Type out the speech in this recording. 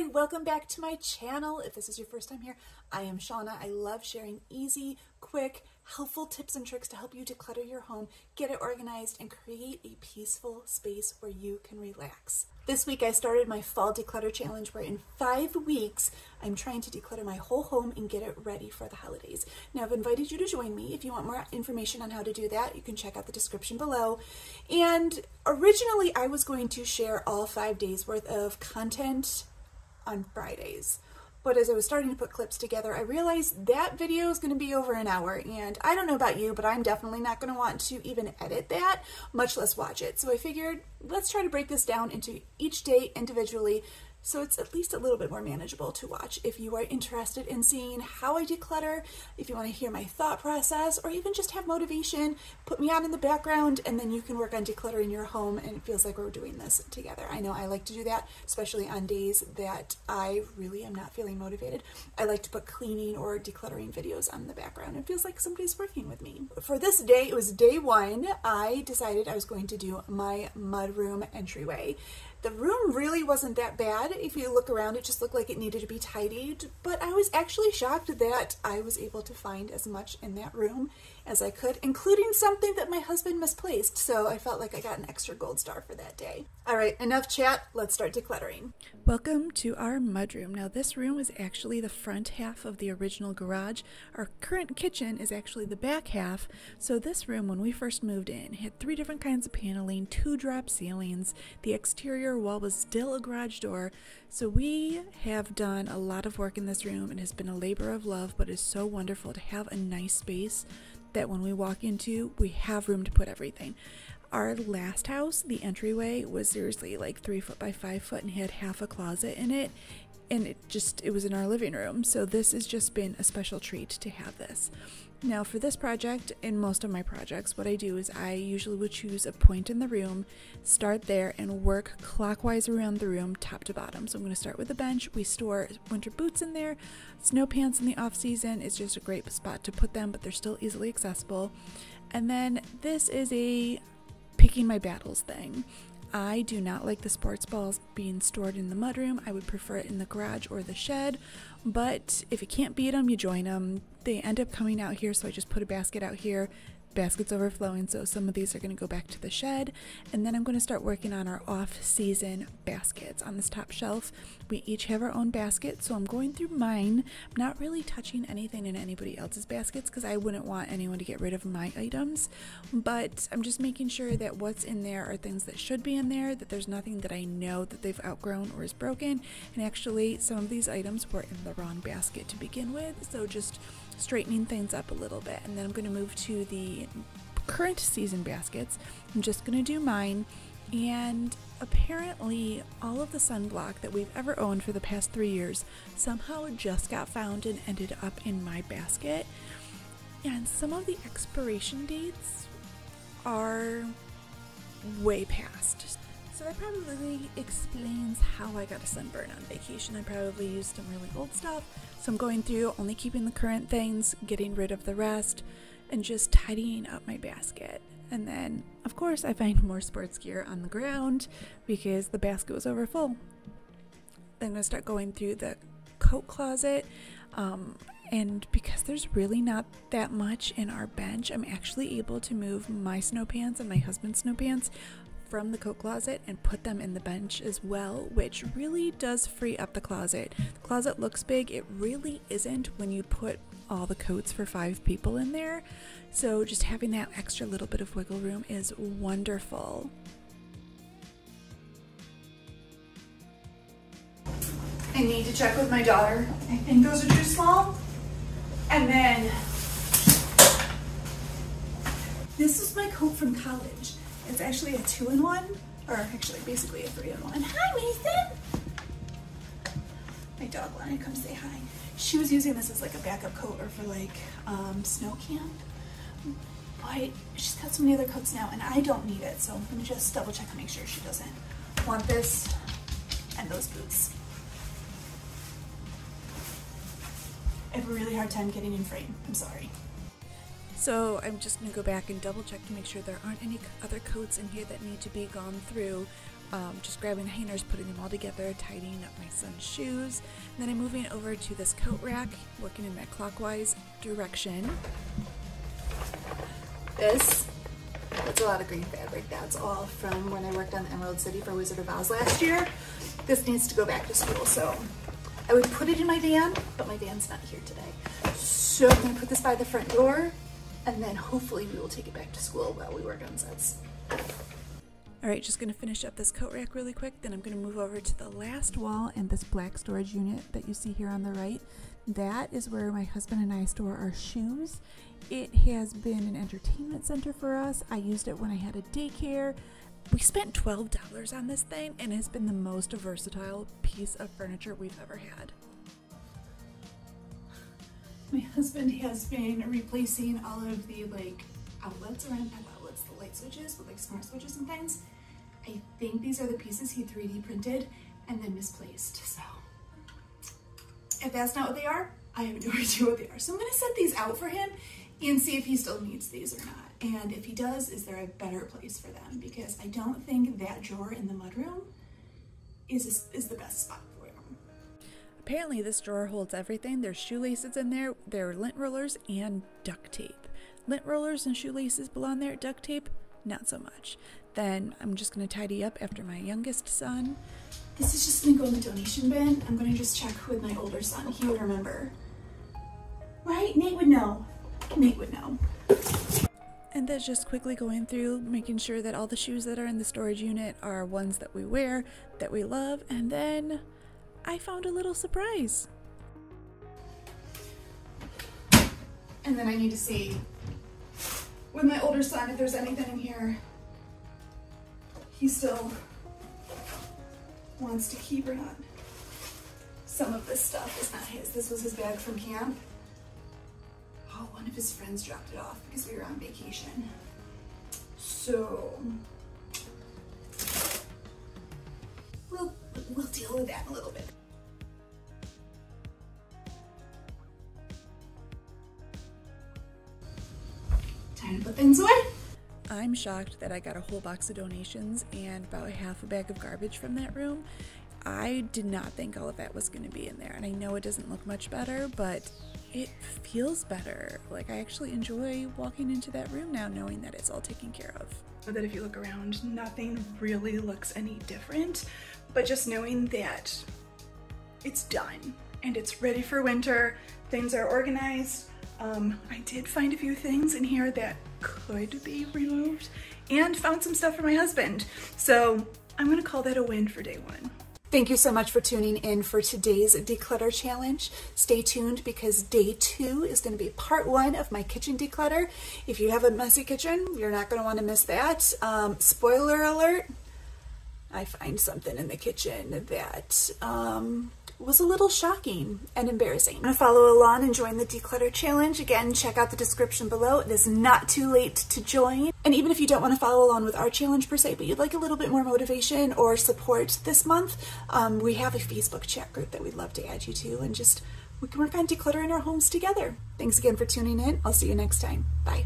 Hi, welcome back to my channel. If this is your first time here, I am Shauna. I love sharing easy, quick, helpful tips and tricks to help you declutter your home, get it organized, and create a peaceful space where you can relax. This week I started my fall declutter challenge where in 5 weeks I'm trying to declutter my whole home and get it ready for the holidays. Now I've invited you to join me. If you want more information on how to do that, you can check out the description below. And originally I was going to share all 5 days worth of content on Fridays. But as I was starting to put clips together, I realized that video is going to be over an hour, and I don't know about you, but I'm definitely not going to want to even edit that, much less watch it. So I figured, let's try to break this down into each day individually, so it's at least a little bit more manageable to watch. If you are interested in seeing how I declutter, if you want to hear my thought process, or even just have motivation, put me on in the background and then you can work on decluttering your home and it feels like we're doing this together. I know I like to do that, especially on days that I really am not feeling motivated. I like to put cleaning or decluttering videos on in the background. It feels like somebody's working with me. For this day, it was day 1, I decided I was going to do my mudroom entryway. The room really wasn't that bad. If you look around, it just looked like it needed to be tidied, but I was actually shocked that I was able to find as much in that room as I could, including something that my husband misplaced, so I felt like I got an extra gold star for that day. All right, enough chat, let's start decluttering. Welcome to our mudroom. Now this room is actually the front half of the original garage. Our current kitchen is actually the back half, so this room, when we first moved in, had 3 different kinds of paneling, 2 drop ceilings, the exterior wall was still a garage door, so we have done a lot of work in this room and it has been a labor of love, but it's so wonderful to have a nice space that when we walk into, we have room to put everything. Our last house, the entryway, was seriously like 3 foot by 5 foot and had half a closet in it, and it was in our living room, so this has just been a special treat to have this. Now for this project, and most of my projects, what I do is I usually would choose a point in the room, start there, and work clockwise around the room top to bottom. So I'm going to start with the bench. We store winter boots in there, snow pants in the off season. It's just a great spot to put them, but they're still easily accessible. And then this is a picking my battles thing. I do not like the sports balls being stored in the mudroom. I would prefer it in the garage or the shed, but if you can't beat them, you join them. They end up coming out here, so I just put a basket out here. Basket's overflowing, so some of these are going to go back to the shed, and then I'm going to start working on our off-season baskets on this top shelf. We each have our own basket, so I'm going through mine. I'm not really touching anything in anybody else's baskets because I wouldn't want anyone to get rid of my items, but I'm just making sure that what's in there are things that should be in there, that there's nothing that I know that they've outgrown or is broken, and actually some of these items were in the wrong basket to begin with, so just straightening things up a little bit. And then I'm going to move to the current season baskets. I'm just going to do mine, and apparently all of the sunblock that we've ever owned for the past 3 years somehow just got found and ended up in my basket, and some of the expiration dates are way past. So that probably explains how I got a sunburn on vacation. I probably used some really old stuff. So I'm going through, only keeping the current things, getting rid of the rest, and just tidying up my basket. And then, of course, I find more sports gear on the ground because the basket was over full. Then I'm going to start going through the coat closet. And because there's really not that much in our bench, I'm actually able to move my snow pants and my husband's snow pants from the coat closet and put them in the bench as well, which really does free up the closet. The closet looks big, it really isn't when you put all the coats for 5 people in there, so just having that extra little bit of wiggle room is wonderful. I need to check with my daughter. I think those are too small. And then this is my coat from college. It's actually a 2-in-1, or actually basically a 3-in-1. Hi, Mason! My dog wanted to come say hi. She was using this as like a backup coat or for like snow camp, but she's got so many other coats now and I don't need it, so I'm gonna just double check and make sure she doesn't want this and those boots. I have a really hard time getting in frame, I'm sorry. So I'm just going to go back and double check to make sure there aren't any other coats in here that need to be gone through. just grabbing the hangers, putting them all together, tidying up my son's shoes. And then I'm moving over to this coat rack, working in that clockwise direction. That's a lot of green fabric. That's all from when I worked on Emerald City for Wizard of Oz last year. This needs to go back to school, so I would put it in my van, but my van's not here today. So I'm gonna put this by the front door, and then hopefully we will take it back to school while we work on sets. All right, just gonna finish up this coat rack really quick, then I'm gonna move over to the last wall and this black storage unit that you see here on the right. That is where my husband and I store our shoes. It has been an entertainment center for us. I used it when I had a daycare. We spent $12 on this thing, and it's been the most versatile piece of furniture we've ever had. My husband has been replacing all of the outlets around, not outlets, the light switches with smart switches and things. I think these are the pieces he 3D printed and then misplaced. So if that's not what they are, I have no idea what they are. So I'm gonna set these out for him and see if he still needs these or not. And if he does, is there a better place for them? Because I don't think that drawer in the mudroom is the best spot for them. Apparently this drawer holds everything. There's shoelaces in there, there are lint rollers, and duct tape. Lint rollers and shoelaces belong there, duct tape, not so much. Then I'm just gonna tidy up after my youngest son. This is just gonna go in the donation bin. I'm gonna just check with my older son. He would remember. Right? Nate would know. Nate would know. And that's just quickly going through, making sure that all the shoes that are in the storage unit are ones that we wear, that we love, and then I found a little surprise. And then I need to see with my older son if there's anything in here he still wants to keep or not. Some of this stuff is not his. This was his bag from camp. Oh, one of his friends dropped it off because we were on vacation. So we'll deal with that in a little bit. Time to put things away. I'm shocked that I got a whole box of donations and about half a bag of garbage from that room. I did not think all of that was going to be in there, and I know it doesn't look much better, but it feels better. Like, I actually enjoy walking into that room now knowing that it's all taken care of. That if you look around, nothing really looks any different, but just knowing that it's done and it's ready for winter, things are organized. I did find a few things in here that could be removed and found some stuff for my husband. So I'm gonna call that a win for day one. Thank you so much for tuning in for today's declutter challenge. Stay tuned because day 2 is going to be part 1 of my kitchen declutter. If you have a messy kitchen, you're not going to want to miss that. Spoiler alert, I find something in the kitchen that was a little shocking and embarrassing. I'm going to follow along and join the declutter challenge. Again, check out the description below. It is not too late to join. And even if you don't want to follow along with our challenge per se, but you'd like a little bit more motivation or support this month, we have a Facebook chat group that we'd love to add you to, and we can work on decluttering our homes together. Thanks again for tuning in. I'll see you next time. Bye.